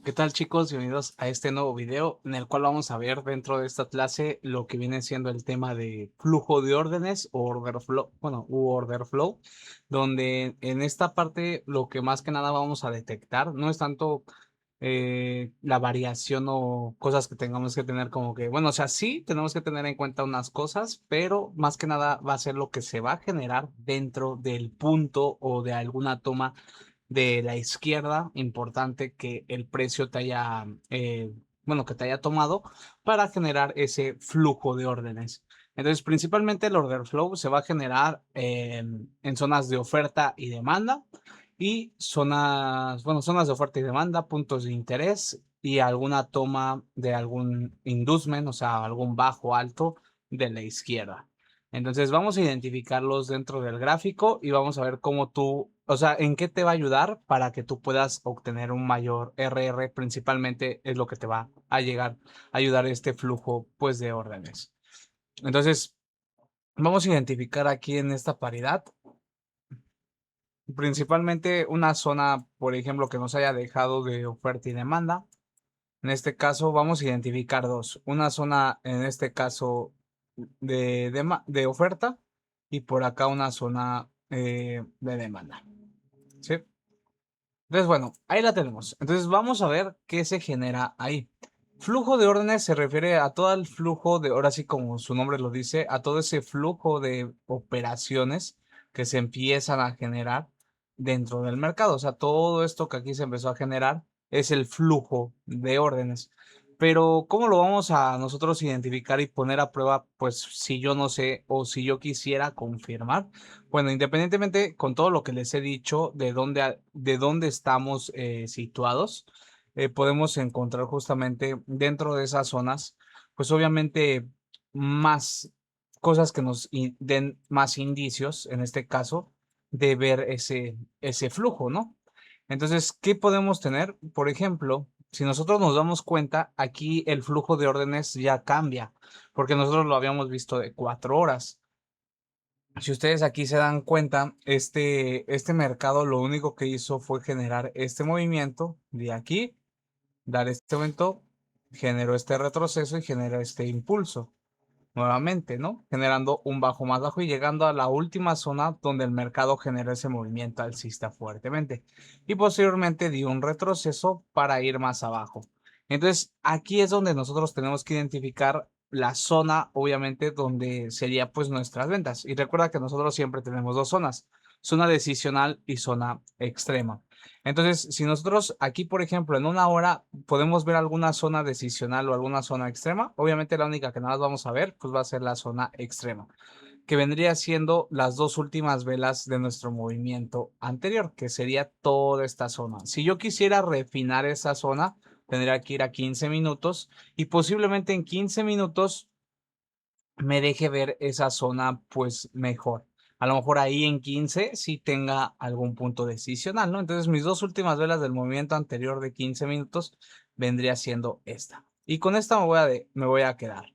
¿Qué tal, chicos? Bienvenidos a este nuevo video en el cual vamos a ver dentro de esta clase lo que viene siendo el tema de flujo de órdenes o order flow, order flow, donde en esta parte lo que más que nada vamos a detectar no es tanto la variación o cosas que tengamos que tener como que, bueno, o sea, sí tenemos que tener en cuenta unas cosas, pero más que nada va a ser lo que se va a generar dentro del punto o de alguna toma de la izquierda, importante que el precio te haya, que te haya tomado para generar ese flujo de órdenes. Entonces, principalmente el order flow se va a generar en zonas de oferta y demanda y zonas de oferta y demanda, puntos de interés y alguna toma de algún inducement, o sea, algún bajo alto de la izquierda. Entonces vamos a identificarlos dentro del gráfico y vamos a ver cómo tú, o sea, en qué te va a ayudar para que tú puedas obtener un mayor RR, principalmente es lo que te va a llegar a ayudar este flujo pues de órdenes. Entonces, vamos a identificar aquí en esta paridad principalmente una zona, por ejemplo, que nos haya dejado de oferta y demanda. En este caso vamos a identificar dos, una zona en este caso de oferta y por acá una zona de demanda. ¿Sí? Entonces, bueno, ahí la tenemos. Entonces vamos a ver qué se genera ahí. Flujo de órdenes se refiere a todo el flujo de, ahora sí como su nombre lo dice, a todo ese flujo de operaciones que se empiezan a generar dentro del mercado. O sea, todo esto que aquí se empezó a generar es el flujo de órdenes. Pero, ¿cómo lo vamos a nosotros identificar y poner a prueba? Pues si yo no sé o si yo quisiera confirmar. Bueno, independientemente con todo lo que les he dicho de dónde estamos situados, podemos encontrar justamente dentro de esas zonas, pues obviamente más cosas que nos den más indicios, en este caso, de ver ese flujo, ¿no? Entonces, ¿qué podemos tener? Por ejemplo, si nosotros nos damos cuenta, aquí el flujo de órdenes ya cambia, porque nosotros lo habíamos visto de 4 horas. Si ustedes aquí se dan cuenta, este mercado lo único que hizo fue generar este movimiento de aquí, dar este evento, generó este retroceso y genera este impulso nuevamente, ¿no? Generando un bajo más bajo y llegando a la última zona donde el mercado genera ese movimiento alcista fuertemente. Y posteriormente dio un retroceso para ir más abajo. Entonces, aquí es donde nosotros tenemos que identificar la zona, obviamente, donde sería pues nuestras ventas. Y recuerda que nosotros siempre tenemos dos zonas, zona decisional y zona extrema. Entonces, si nosotros aquí, por ejemplo, en una hora podemos ver alguna zona decisional o alguna zona extrema, obviamente la única que nada más vamos a ver, pues va a ser la zona extrema, que vendría siendo las dos últimas velas de nuestro movimiento anterior, que sería toda esta zona. Si yo quisiera refinar esa zona, tendría que ir a 15 minutos y posiblemente en 15 minutos me deje ver esa zona pues mejor. A lo mejor ahí en 15 sí tenga algún punto decisional, ¿no? Entonces mis dos últimas velas del movimiento anterior de 15 minutos vendría siendo esta. Y con esta me voy a quedar.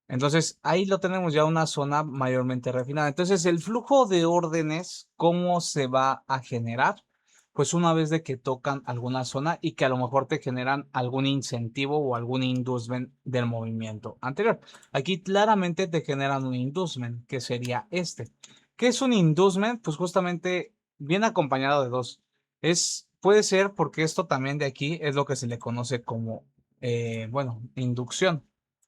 Entonces ahí lo tenemos ya una zona mayormente refinada. Entonces el flujo de órdenes, ¿cómo se va a generar? Pues una vez de que tocan alguna zona y que a lo mejor te generan algún incentivo o algún inducement del movimiento anterior. Aquí claramente te generan un inducement, que sería este. ¿Qué es un inducement? Pues justamente viene acompañado de dos. Puede ser porque esto también de aquí es lo que se le conoce como, inducción,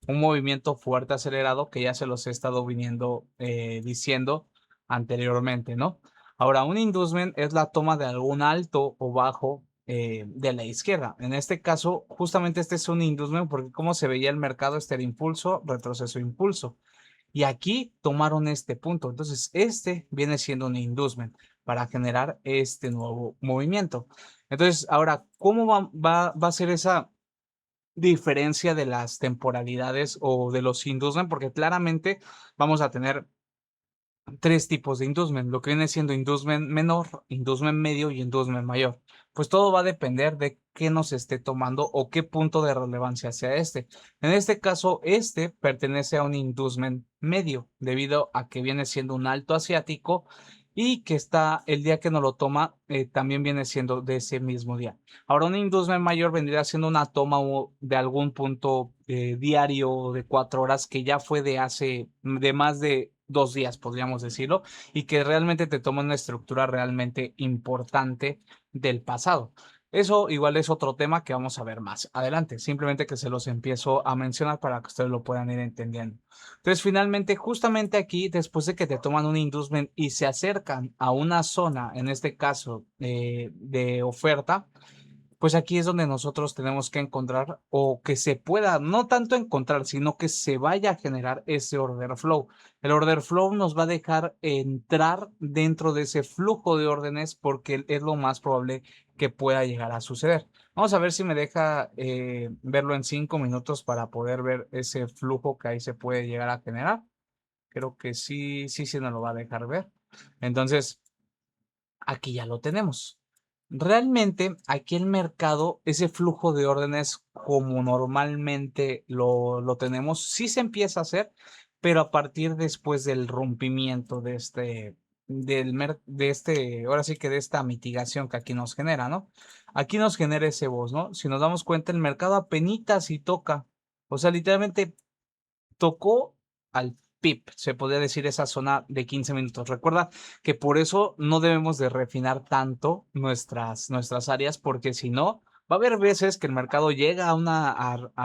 un movimiento fuerte acelerado que ya se los he estado viniendo diciendo anteriormente, ¿no? Ahora, un inducement es la toma de algún alto o bajo de la izquierda. En este caso, justamente este es un inducement porque como se veía el mercado, este era impulso, retroceso, impulso. Y aquí tomaron este punto. Entonces, este viene siendo un inducement para generar este nuevo movimiento. Entonces, ahora, ¿cómo va a ser esa diferencia de las temporalidades o de los inducement? Porque claramente vamos a tener tres tipos de inducement, lo que viene siendo inducement menor, inducement medio y inducement mayor. Pues todo va a depender de qué nos esté tomando o qué punto de relevancia sea este. En este caso, este pertenece a un inducement medio, debido a que viene siendo un alto asiático y que está el día que nos lo toma, también viene siendo de ese mismo día. Ahora, un inducement mayor vendría siendo una toma de algún punto diario de 4 horas que ya fue de más de 2 días, podríamos decirlo, y que realmente te toma una estructura realmente importante del pasado. Eso igual es otro tema que vamos a ver más adelante, simplemente que se los empiezo a mencionar para que ustedes lo puedan ir entendiendo. Entonces, finalmente, justamente aquí, después de que te toman un inducement y se acercan a una zona, en este caso de oferta, pues aquí es donde nosotros tenemos que encontrar o que se pueda, no tanto encontrar, sino que se vaya a generar ese order flow. El order flow nos va a dejar entrar dentro de ese flujo de órdenes porque es lo más probable que pueda llegar a suceder. Vamos a ver si me deja verlo en 5 minutos para poder ver ese flujo que ahí se puede llegar a generar. Creo que sí nos lo va a dejar ver. Entonces, aquí ya lo tenemos. Realmente aquí el mercado, ese flujo de órdenes como normalmente lo tenemos, sí se empieza a hacer, pero a partir después del rompimiento ahora sí que de esta mitigación que aquí nos genera, ¿no? Aquí nos genera ese voz, ¿no? Si nos damos cuenta, el mercado apenitas si toca, o sea, literalmente tocó al PIB, se podría decir esa zona de 15 minutos. Recuerda que por eso no debemos de refinar tanto nuestras áreas, porque si no, va a haber veces que el mercado llega a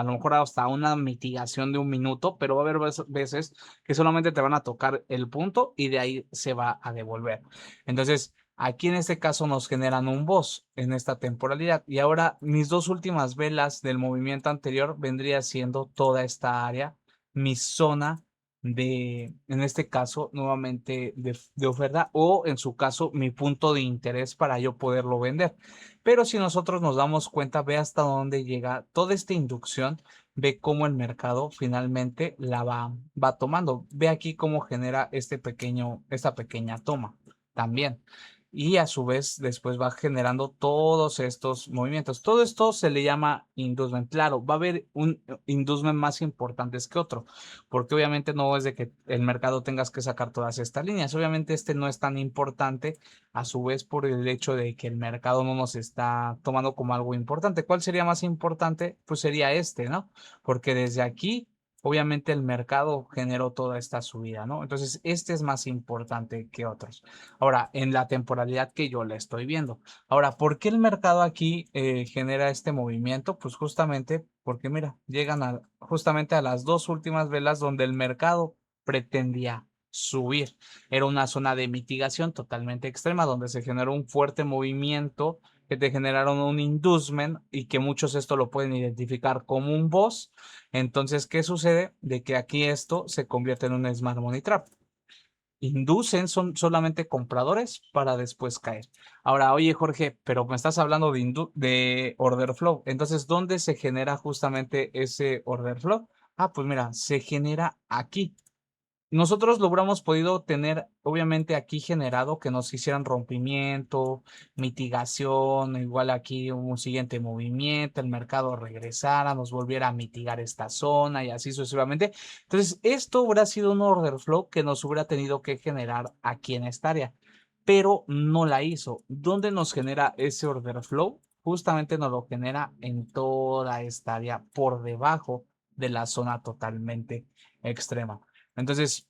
lo mejor hasta una mitigación de 1 minuto, pero va a haber veces que solamente te van a tocar el punto y de ahí se va a devolver. Entonces, aquí en este caso nos generan un boss en esta temporalidad. Y ahora mis dos últimas velas del movimiento anterior vendría siendo toda esta área, mi zona en este caso, nuevamente de oferta o en su caso, mi punto de interés para yo poderlo vender. Pero si nosotros nos damos cuenta, ve hasta dónde llega toda esta inducción, ve cómo el mercado finalmente va tomando. Ve aquí cómo genera esta pequeña toma también. Y a su vez después va generando todos estos movimientos. Todo esto se le llama inducement. Claro, va a haber un inducement más importantes que otro, porque obviamente no es de que el mercado tengas que sacar todas estas líneas. Obviamente este no es tan importante, a su vez por el hecho de que el mercado no nos está tomando como algo importante. ¿Cuál sería más importante? Pues sería este, ¿no? Porque desde aquí obviamente el mercado generó toda esta subida, ¿no? Entonces, este es más importante que otros. Ahora, en la temporalidad que yo le estoy viendo. Ahora, ¿por qué el mercado aquí genera este movimiento? Pues justamente porque, mira, llegan justamente a las dos últimas velas donde el mercado pretendía subir. Era una zona de mitigación totalmente extrema donde se generó un fuerte movimiento que te generaron un inducement y que muchos esto lo pueden identificar como un boss. Entonces, ¿qué sucede? De que aquí esto se convierte en un Smart Money Trap. Inducen, son solamente compradores para después caer. Ahora, oye Jorge, pero me estás hablando de order flow. Entonces, ¿dónde se genera justamente ese order flow? Ah, pues mira, se genera aquí. Nosotros lo hubiéramos podido tener, obviamente, aquí generado que nos hicieran rompimiento, mitigación, igual aquí un siguiente movimiento, el mercado regresara, nos volviera a mitigar esta zona y así sucesivamente. Entonces, esto hubiera sido un order flow que nos hubiera tenido que generar aquí en esta área, pero no la hizo. ¿Dónde nos genera ese order flow? Justamente nos lo genera en toda esta área por debajo de la zona totalmente extrema. Entonces,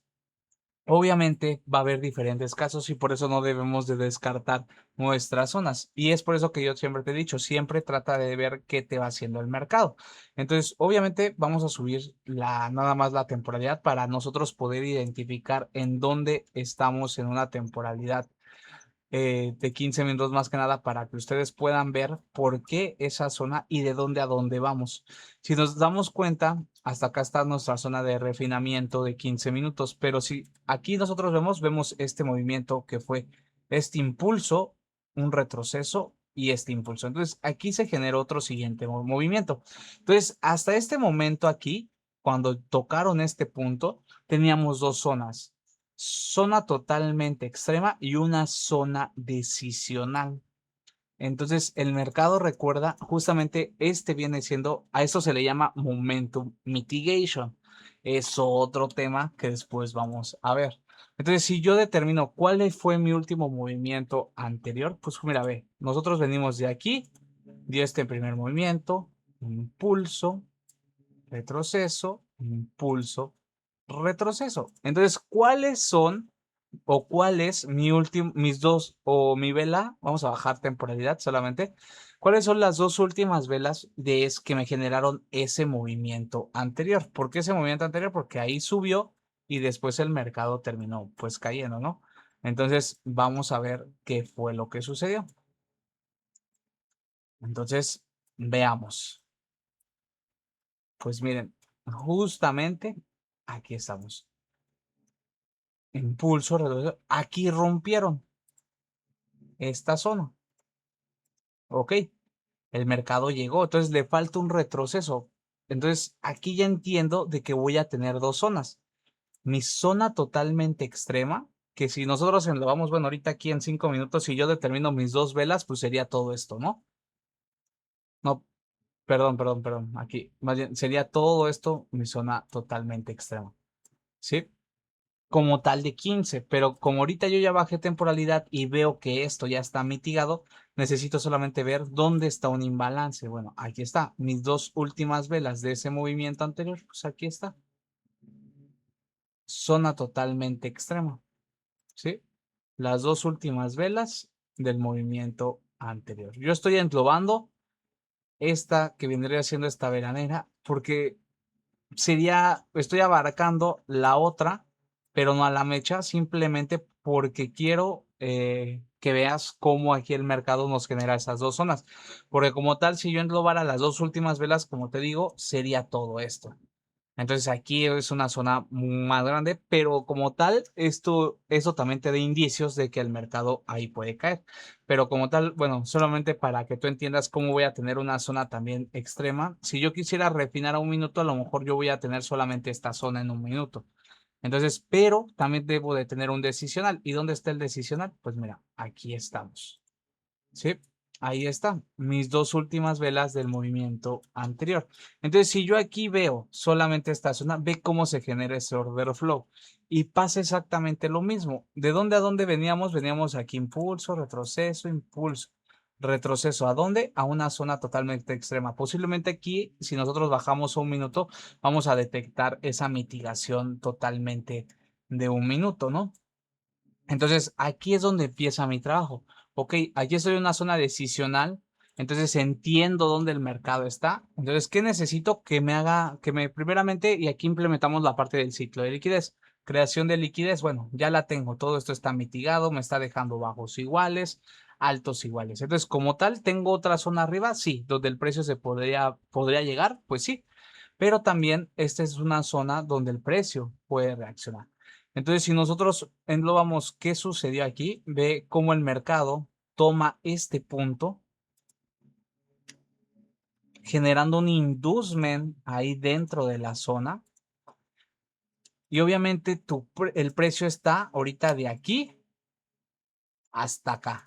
obviamente va a haber diferentes casos y por eso no debemos de descartar nuestras zonas. Y es por eso que yo siempre te he dicho, siempre trata de ver qué te va haciendo el mercado. Entonces, obviamente vamos a subir nada más la temporalidad para nosotros poder identificar en dónde estamos en una temporalidad de 15 minutos más que nada para que ustedes puedan ver por qué esa zona y de dónde a dónde vamos. Si nos damos cuenta, hasta acá está nuestra zona de refinamiento de 15 minutos, pero si aquí nosotros vemos este movimiento que fue este impulso, un retroceso y este impulso. Entonces aquí se generó otro siguiente movimiento. Entonces hasta este momento aquí, cuando tocaron este punto, teníamos dos zonas, zona totalmente extrema y una zona decisional. Entonces, el mercado recuerda, justamente este viene siendo, a eso se le llama momentum mitigation. Es otro tema que después vamos a ver. Entonces, si yo determino cuál fue mi último movimiento anterior, pues mira, ve, nosotros venimos de aquí, dio este primer movimiento, impulso, retroceso, impulso, retroceso. Entonces, ¿cuáles son o cuál es mis dos, o mi vela? Vamos a bajar temporalidad solamente. ¿Cuáles son las dos últimas velas que me generaron ese movimiento anterior? ¿Por qué ese movimiento anterior? Porque ahí subió y después el mercado terminó pues cayendo, ¿no? Entonces, vamos a ver qué fue lo que sucedió. Entonces, veamos. Pues miren, justamente aquí estamos. Impulso, retroceso. Aquí rompieron esta zona. Ok, el mercado llegó, entonces le falta un retroceso. Entonces aquí ya entiendo de que voy a tener dos zonas. Mi zona totalmente extrema, que si nosotros vamos, bueno, ahorita aquí en 5 minutos, si yo determino mis dos velas, pues sería todo esto, ¿no? No, perdón. Aquí, más bien, sería todo esto mi zona totalmente extrema. ¿Sí? Como tal de 15, pero como ahorita yo ya bajé temporalidad y veo que esto ya está mitigado, necesito solamente ver dónde está un imbalance. Bueno, aquí está, mis dos últimas velas de ese movimiento anterior, pues aquí está, zona totalmente extrema, ¿sí? Las dos últimas velas del movimiento anterior. Yo estoy englobando esta que vendría siendo esta veranera porque estoy abarcando la otra, pero no a la mecha, simplemente porque quiero que veas cómo aquí el mercado nos genera esas dos zonas. Porque como tal, si yo englobara las dos últimas velas, como te digo, sería todo esto. Entonces aquí es una zona más grande, pero como tal, eso también te da indicios de que el mercado ahí puede caer. Pero como tal, bueno, solamente para que tú entiendas cómo voy a tener una zona también extrema. Si yo quisiera refinar a un minuto, a lo mejor yo voy a tener solamente esta zona en un minuto. Entonces, pero también debo de tener un decisional. ¿Y dónde está el decisional? Pues mira, aquí estamos. Sí, ahí está, mis dos últimas velas del movimiento anterior. Entonces, si yo aquí veo solamente esta zona, ve cómo se genera ese order flow y pasa exactamente lo mismo. ¿De dónde a dónde veníamos? Veníamos aquí impulso, retroceso, impulso. Retroceso, ¿a dónde? A una zona totalmente extrema. Posiblemente aquí, si nosotros bajamos un minuto, vamos a detectar esa mitigación totalmente de un minuto, ¿no? Entonces, aquí es donde empieza mi trabajo. Ok, aquí estoy en una zona decisional, entonces entiendo dónde el mercado está. Entonces, ¿qué necesito? Primeramente, y aquí implementamos la parte del ciclo de liquidez. Creación de liquidez, bueno, ya la tengo. Todo esto está mitigado, me está dejando bajos iguales, altos iguales. Entonces, como tal, ¿tengo otra zona arriba? Sí, donde el precio podría llegar, pues sí. Pero también esta es una zona donde el precio puede reaccionar. Entonces, si nosotros englobamos qué sucedió aquí, ve cómo el mercado toma este punto, generando un inducement ahí dentro de la zona. Y obviamente el precio está ahorita de aquí hasta acá.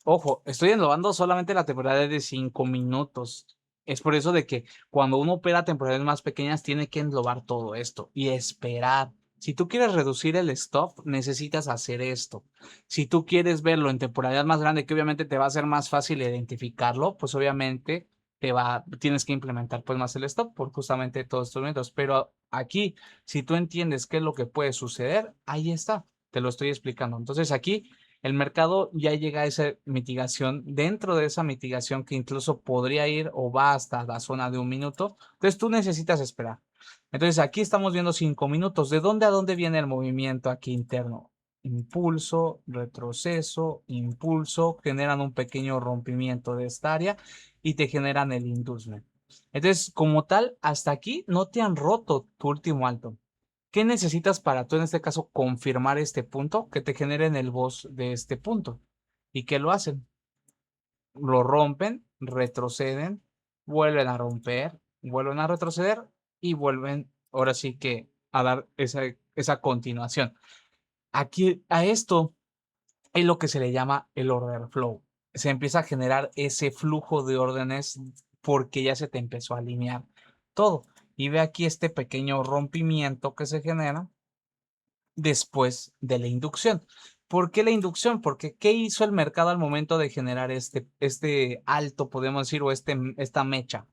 Ojo, estoy englobando solamente la temporada de 5 minutos. Es por eso de que cuando uno opera temporadas más pequeñas tiene que englobar todo esto y esperar. Si tú quieres reducir el stop, necesitas hacer esto. Si tú quieres verlo en temporalidad más grande, que obviamente te va a ser más fácil identificarlo, pues obviamente tienes que implementar pues más el stop por justamente todos estos momentos. Pero aquí, si tú entiendes qué es lo que puede suceder, ahí está, te lo estoy explicando. Entonces aquí el mercado ya llega a esa mitigación, dentro de esa mitigación que incluso podría ir o va hasta la zona de un minuto. Entonces tú necesitas esperar. Entonces aquí estamos viendo 5 minutos. ¿De dónde a dónde viene el movimiento aquí interno? Impulso, retroceso, impulso, generan un pequeño rompimiento de esta área y te generan el inducement. Entonces, como tal, hasta aquí no te han roto tu último alto. ¿Qué necesitas para tú en este caso confirmar este punto? Que te generen el boss de este punto. ¿Y qué lo hacen? Lo rompen, retroceden, vuelven a romper, vuelven a retroceder y vuelven ahora sí que a dar esa continuación. Aquí a esto es lo que se le llama el order flow. Se empieza a generar ese flujo de órdenes porque ya se te empezó a alinear todo. Y ve aquí este pequeño rompimiento que se genera después de la inducción. ¿Por qué la inducción? Porque ¿qué hizo el mercado al momento de generar este alto, podemos decir, o esta mecha?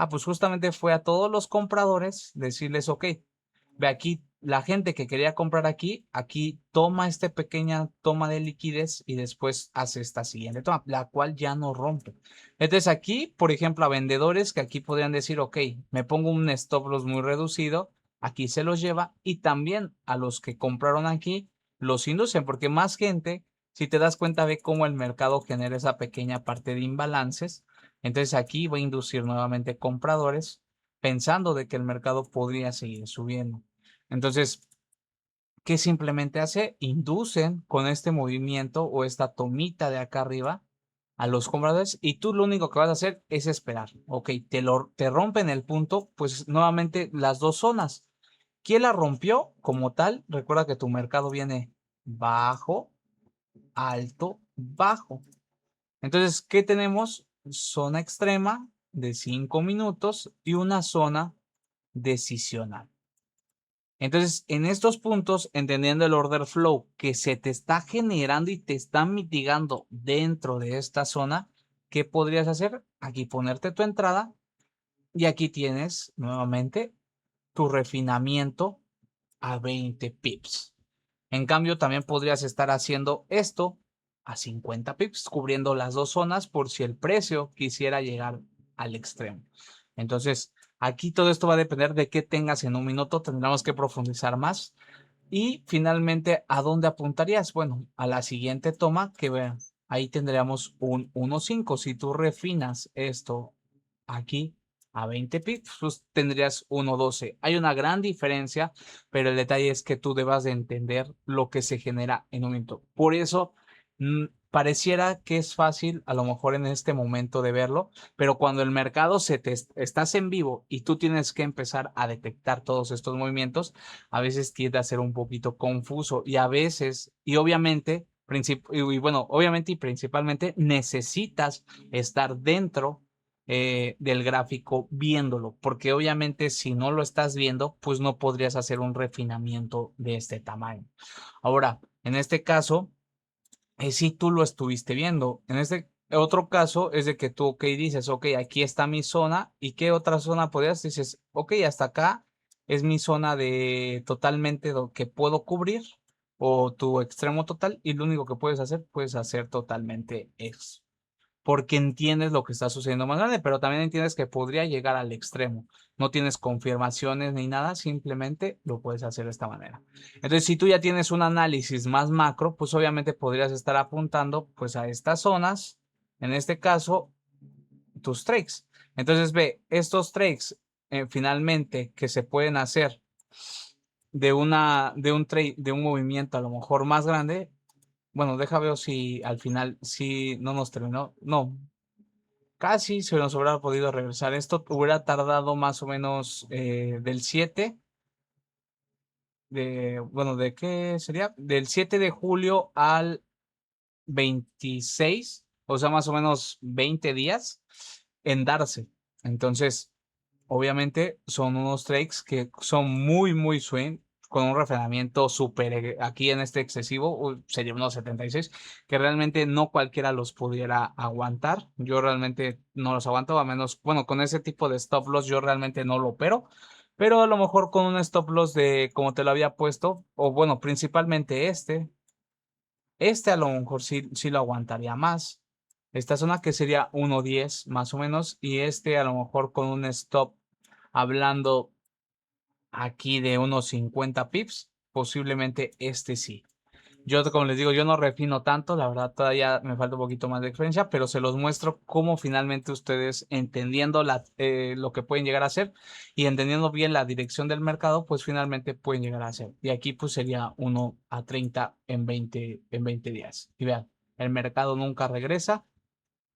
Pues justamente fue a todos los compradores decirles, ok, ve aquí, la gente que quería comprar aquí toma esta pequeña toma de liquidez y después hace esta siguiente toma, la cual ya no rompe. Entonces aquí, por ejemplo, a vendedores que aquí podrían decir, ok, me pongo un stop loss muy reducido, aquí se los lleva, y también a los que compraron aquí los inducen, porque más gente, si te das cuenta, ve cómo el mercado genera esa pequeña parte de imbalances. Entonces aquí va a inducir nuevamente compradores pensando de que el mercado podría seguir subiendo. Entonces, ¿qué simplemente hace? Inducen con este movimiento o esta tomita de acá arriba a los compradores, y tú lo único que vas a hacer es esperar. Ok, te rompen el punto, pues nuevamente las dos zonas. ¿Quién la rompió como tal? Recuerda que tu mercado viene bajo, alto, bajo. Entonces, ¿qué tenemos? Zona extrema de 5 minutos y una zona decisional. Entonces, en estos puntos, entendiendo el order flow que se te está generando y te está mitigando dentro de esta zona, ¿qué podrías hacer? Aquí ponerte tu entrada, y aquí tienes nuevamente tu refinamiento a 20 pips. En cambio, también podrías estar haciendo esto a 50 pips, cubriendo las dos zonas por si el precio quisiera llegar al extremo. Entonces, aquí todo esto va a depender de qué tengas en un minuto. Tendremos que profundizar más. Y finalmente, ¿a dónde apuntarías? Bueno, a la siguiente toma, que vean, ahí tendríamos un 1.5. Si tú refinas esto aquí a 20 pips, pues tendrías 1.12. Hay una gran diferencia, pero el detalle es que tú debas de entender lo que se genera en un minuto. Por eso, pareciera que es fácil a lo mejor en este momento de verlo, pero cuando el mercado estás en vivo y tú tienes que empezar a detectar todos estos movimientos, a veces tiende a ser un poquito confuso, y a veces, y obviamente, obviamente y principalmente necesitas estar dentro del gráfico viéndolo, porque obviamente si no lo estás viendo, pues no podrías hacer un refinamiento de este tamaño. Ahora, en este caso, si tú lo estuviste viendo. En este otro caso es de que tú, ok, dices, ok, aquí está mi zona, ¿y qué otra zona podrías? Dices, ok, hasta acá es mi zona de totalmente lo que puedo cubrir, o tu extremo total, y lo único que puedes hacer totalmente eso, porque entiendes lo que está sucediendo más grande, pero también entiendes que podría llegar al extremo. No tienes confirmaciones ni nada, simplemente lo puedes hacer de esta manera. Entonces, si tú ya tienes un análisis más macro, pues obviamente podrías estar apuntando pues a estas zonas, en este caso, tus trades. Entonces, ve, estos trades finalmente que se pueden hacer de un trade, de un movimiento a lo mejor más grande. Bueno, deja ver si al final, si no nos terminó. No, casi se nos hubiera podido regresar. Esto hubiera tardado más o menos del 7 bueno, ¿de qué sería? Del 7 de julio al 26, o sea, más o menos 20 días en darse. Entonces, obviamente son unos trades que son muy, muy swing, con un refrenamiento súper, aquí en este excesivo, sería unos 76, que realmente no cualquiera los pudiera aguantar. Yo realmente no los aguanto, a menos, bueno, con ese tipo de stop loss yo realmente no lo opero, pero a lo mejor con un stop loss de, como te lo había puesto, o bueno, principalmente este a lo mejor sí lo aguantaría más. Esta zona que sería 1.10 más o menos, y este a lo mejor con un stop hablando aquí de unos 50 pips, posiblemente este sí. Yo, como les digo, yo no refino tanto, la verdad todavía me falta un poquito más de experiencia, pero se los muestro cómo finalmente ustedes, entendiendo lo que pueden llegar a hacer y entendiendo bien la dirección del mercado, pues finalmente pueden llegar a hacer. Y aquí pues sería 1 a 30 en 20 días. Y vean, el mercado nunca regresa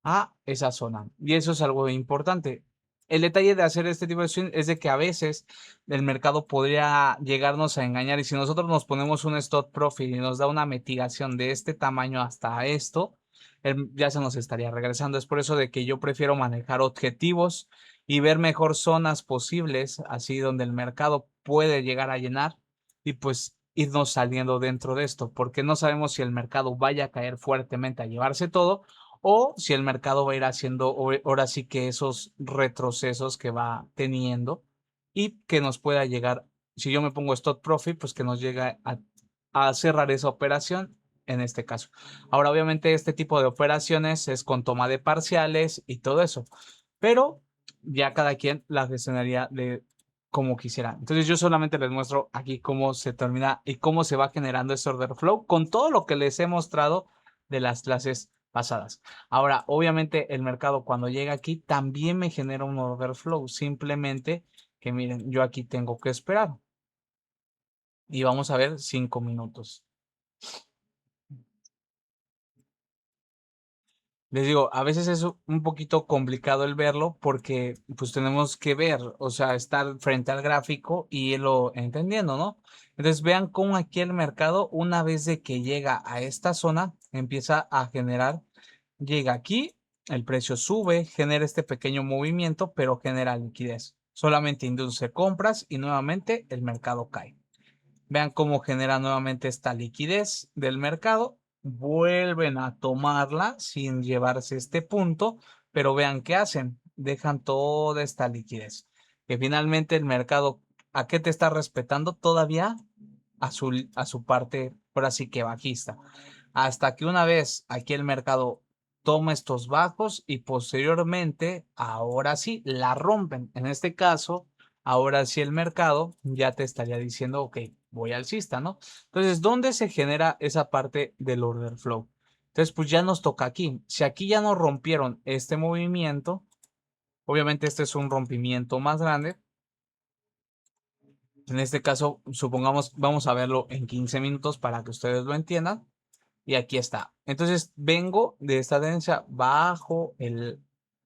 a esa zona. Y eso es algo importante. El detalle de hacer este tipo de swing es de que a veces el mercado podría llegarnos a engañar, y si nosotros nos ponemos un stop profit y nos da una mitigación de este tamaño hasta esto, ya se nos estaría regresando. Es por eso de que yo prefiero manejar objetivos y ver mejor zonas posibles, así donde el mercado puede llegar a llenar, y pues irnos saliendo dentro de esto, porque no sabemos si el mercado vaya a caer fuertemente a llevarse todo o si el mercado va a ir haciendo ahora sí que esos retrocesos que va teniendo y que nos pueda llegar, si yo me pongo stop profit, pues que nos llegue a cerrar esa operación en este caso. Ahora, obviamente, este tipo de operaciones es con toma de parciales y todo eso, pero ya cada quien la gestionaría de como quisiera. Entonces, yo solamente les muestro aquí cómo se termina y cómo se va generando ese order flow con todo lo que les he mostrado de las clases pasadas. Ahora, obviamente, el mercado cuando llega aquí también me genera un order flow, simplemente que miren, yo aquí tengo que esperar. Y vamos a ver 5 minutos. Les digo, a veces es un poquito complicado el verlo porque pues tenemos que ver, o sea, estar frente al gráfico y irlo entendiendo, ¿no? Entonces vean cómo aquí el mercado, una vez de que llega a esta zona, empieza a generar, llega aquí, el precio sube, genera este pequeño movimiento, pero genera liquidez. Solamente induce compras y nuevamente el mercado cae. Vean cómo genera nuevamente esta liquidez del mercado. Vuelven a tomarla sin llevarse este punto, pero vean qué hacen. Dejan toda esta liquidez. Que finalmente el mercado, ¿a qué te está respetando? Todavía a su parte, por así que bajista. Hasta que una vez aquí el mercado toma estos bajos y posteriormente, ahora sí, la rompen. En este caso, ahora sí el mercado ya te estaría diciendo, ok, voy alcista, ¿no? Entonces, ¿dónde se genera esa parte del order flow? Entonces, pues ya nos toca aquí. Si aquí ya nos rompieron este movimiento, obviamente este es un rompimiento más grande. En este caso, supongamos, vamos a verlo en 15 minutos para que ustedes lo entiendan. Y aquí está. Entonces vengo de esta tendencia, bajo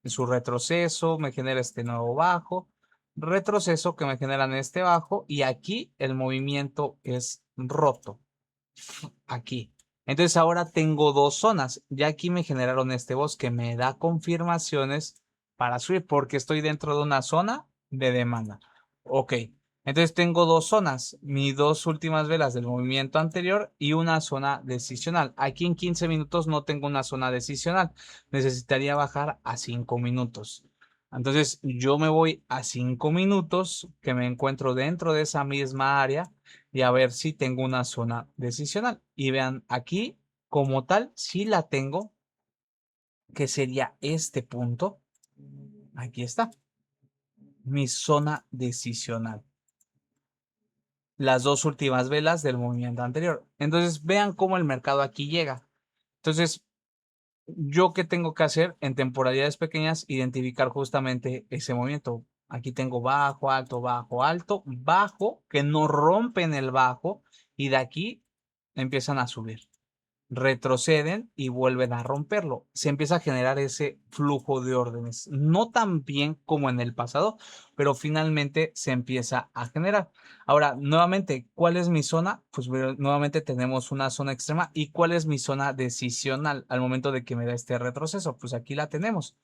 su retroceso, me genera este nuevo bajo, retroceso que me generan este bajo y aquí el movimiento es roto. Aquí. Entonces ahora tengo dos zonas. Ya aquí me generaron este boss que me da confirmaciones para subir porque estoy dentro de una zona de demanda. Ok. Entonces tengo dos zonas, mis dos últimas velas del movimiento anterior y una zona decisional. Aquí en 15 minutos no tengo una zona decisional. Necesitaría bajar a 5 minutos. Entonces yo me voy a 5 minutos que me encuentro dentro de esa misma área y a ver si tengo una zona decisional. Y vean aquí como tal, si la tengo, que sería este punto. Aquí está, mi zona decisional. Las dos últimas velas del movimiento anterior. Entonces vean cómo el mercado aquí llega. Entonces, ¿yo qué tengo que hacer en temporalidades pequeñas? Identificar justamente ese movimiento. Aquí tengo bajo, alto, bajo, alto, bajo, que no rompen el bajo y de aquí empiezan a subir. Retroceden y vuelven a romperlo. Se empieza a generar ese flujo de órdenes. No tan bien como en el pasado, pero finalmente se empieza a generar. Ahora, nuevamente, ¿cuál es mi zona? Pues nuevamente tenemos una zona extrema. ¿Y cuál es mi zona decisional al momento de que me da este retroceso? Pues aquí la tenemos.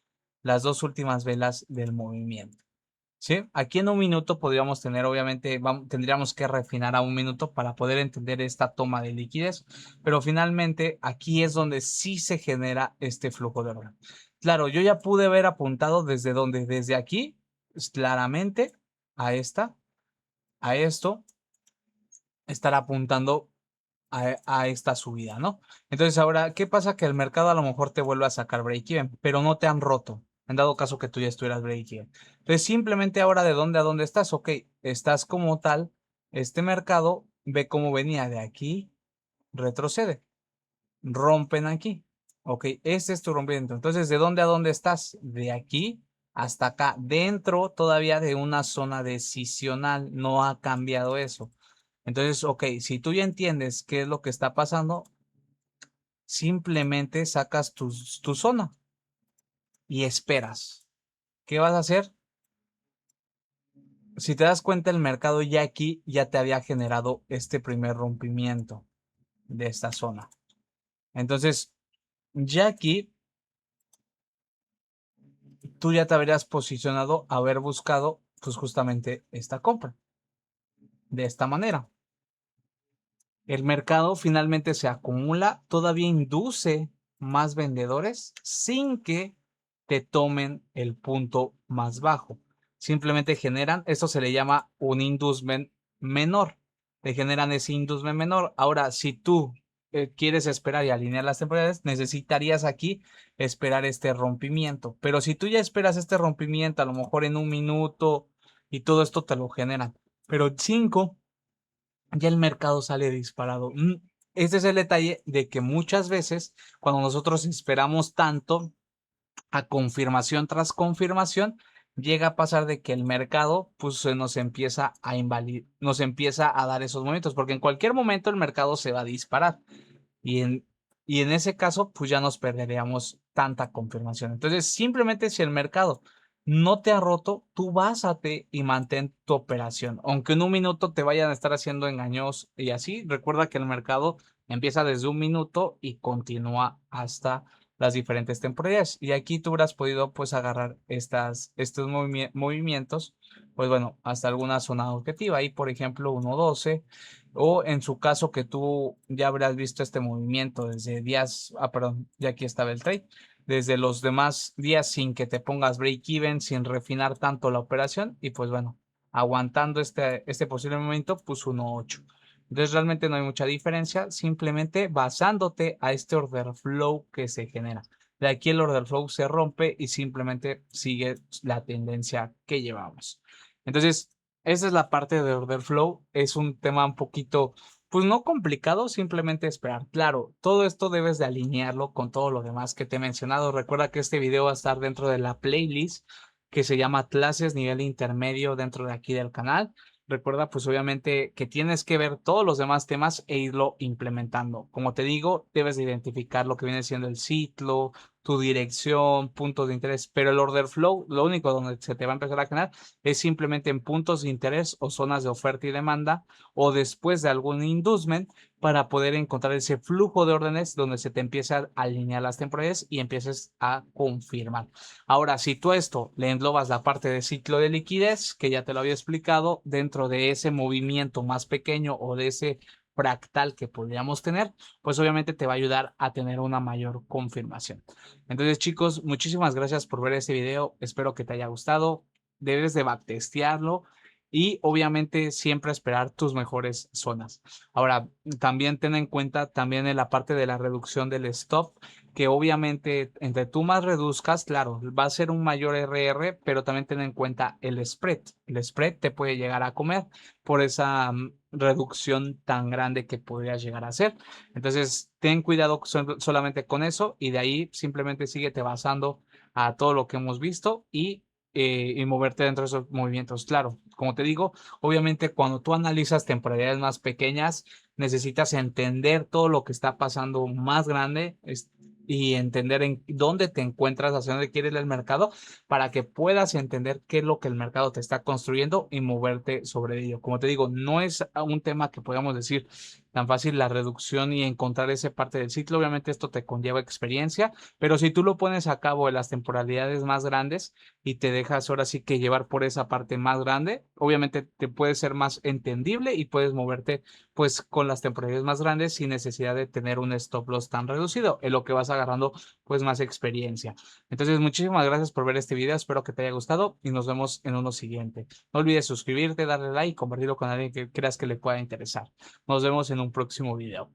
Las dos últimas velas del movimiento. ¿Sí? Aquí en un minuto podríamos tener, obviamente, tendríamos que refinar a un minuto para poder entender esta toma de liquidez, pero finalmente aquí es donde sí se genera este flujo de orden. Claro, yo ya pude haber apuntado desde donde, desde aquí, pues, claramente a esto, estar apuntando a esta subida, ¿no? Entonces ahora, ¿qué pasa? Que el mercado a lo mejor te vuelve a sacar break-even, pero no te han roto, en dado caso que tú ya estuvieras break-even. Entonces simplemente ahora de dónde a dónde estás, ok, estás como tal, este mercado ve cómo venía de aquí, retrocede, rompen aquí, ok, este es tu rompimiento. Entonces, ¿de dónde a dónde estás? De aquí hasta acá, dentro todavía de una zona decisional, no ha cambiado eso. Entonces, ok, si tú ya entiendes qué es lo que está pasando, simplemente sacas tu zona y esperas. ¿Qué vas a hacer? Si te das cuenta, el mercado ya aquí ya te había generado este primer rompimiento de esta zona. Entonces, ya aquí tú ya te habrías posicionado, haber buscado pues justamente esta compra de esta manera. el mercado finalmente se acumula, todavía induce más vendedores sin que te tomen el punto más bajo. Simplemente generan, esto se le llama un inducement menor. Te generan ese inducement menor. Ahora, si tú quieres esperar y alinear las temporalidades, necesitarías aquí esperar este rompimiento. Pero si tú ya esperas este rompimiento, a lo mejor en 1 minuto y todo esto te lo generan. Pero 5 ya el mercado sale disparado. Este es el detalle de que muchas veces cuando nosotros esperamos tanto a confirmación tras confirmación, llega a pasar de que el mercado pues se nos empieza a nos empieza a dar esos momentos, porque en cualquier momento el mercado se va a disparar y en ese caso pues ya nos perderíamos tanta confirmación. Entonces, simplemente si el mercado no te ha roto, tú básate y mantén tu operación. Aunque en 1 minuto te vayan a estar haciendo engaños y así, recuerda que el mercado empieza desde 1 minuto y continúa hasta las diferentes temporalidades. Y aquí tú habrás podido pues agarrar estos movimientos, pues bueno, hasta alguna zona objetiva. Ahí, por ejemplo, 1.12 o en su caso que tú ya habrás visto este movimiento desde días, perdón, ya aquí estaba el trade, desde los demás días sin que te pongas break even, sin refinar tanto la operación y pues bueno, aguantando este posible momento, pues 1.8. Entonces realmente no hay mucha diferencia, simplemente basándote a este order flow que se genera. De aquí el order flow se rompe y simplemente sigue la tendencia que llevamos. Entonces, esa es la parte de order flow. Es un tema un poquito, pues no complicado, simplemente esperar. Claro, todo esto debes de alinearlo con todo lo demás que te he mencionado. Recuerda que este video va a estar dentro de la playlist que se llama Clases Nivel Intermedio dentro de aquí del canal. Recuerda, pues obviamente que tienes que ver todos los demás temas e irlo implementando. Como te digo, debes de identificar lo que viene siendo el ciclo, tu dirección, puntos de interés, pero el order flow, lo único donde se te va a empezar a generar es simplemente en puntos de interés o zonas de oferta y demanda o después de algún inducement para poder encontrar ese flujo de órdenes donde se te empieza a alinear las temporalidades y empieces a confirmar. Ahora, si tú esto le englobas la parte de ciclo de liquidez, que ya te lo había explicado, dentro de ese movimiento más pequeño o de ese fractal que podríamos tener, pues obviamente te va a ayudar a tener una mayor confirmación. Entonces, chicos, muchísimas gracias por ver este video. Espero que te haya gustado. Debes de backtestearlo y obviamente siempre esperar tus mejores zonas. Ahora, también ten en cuenta también en la parte de la reducción del stop, que obviamente entre tú más reduzcas, claro, va a ser un mayor RR, pero también ten en cuenta el spread. El spread te puede llegar a comer por esa reducción tan grande que podrías llegar a hacer. Entonces, ten cuidado solamente con eso y de ahí simplemente síguete basando a todo lo que hemos visto y moverte dentro de esos movimientos. Claro, como te digo, obviamente cuando tú analizas temporalidades más pequeñas, necesitas entender todo lo que está pasando más grande y entender en dónde te encuentras, hacia dónde quiere ir el mercado, para que puedas entender qué es lo que el mercado te está construyendo y moverte sobre ello. Como te digo, no es un tema que podamos decir tan fácil la reducción y encontrar esa parte del ciclo. Obviamente esto te conlleva experiencia, pero si tú lo pones a cabo en las temporalidades más grandes y te dejas ahora sí que llevar por esa parte más grande, obviamente te puede ser más entendible y puedes moverte pues con las temporalidades más grandes sin necesidad de tener un stop loss tan reducido, en lo que vas agarrando pues más experiencia. Entonces, muchísimas gracias por ver este video, espero que te haya gustado y nos vemos en uno siguiente. No olvides suscribirte, darle like y compartirlo con alguien que creas que le pueda interesar. Nos vemos en un próximo video.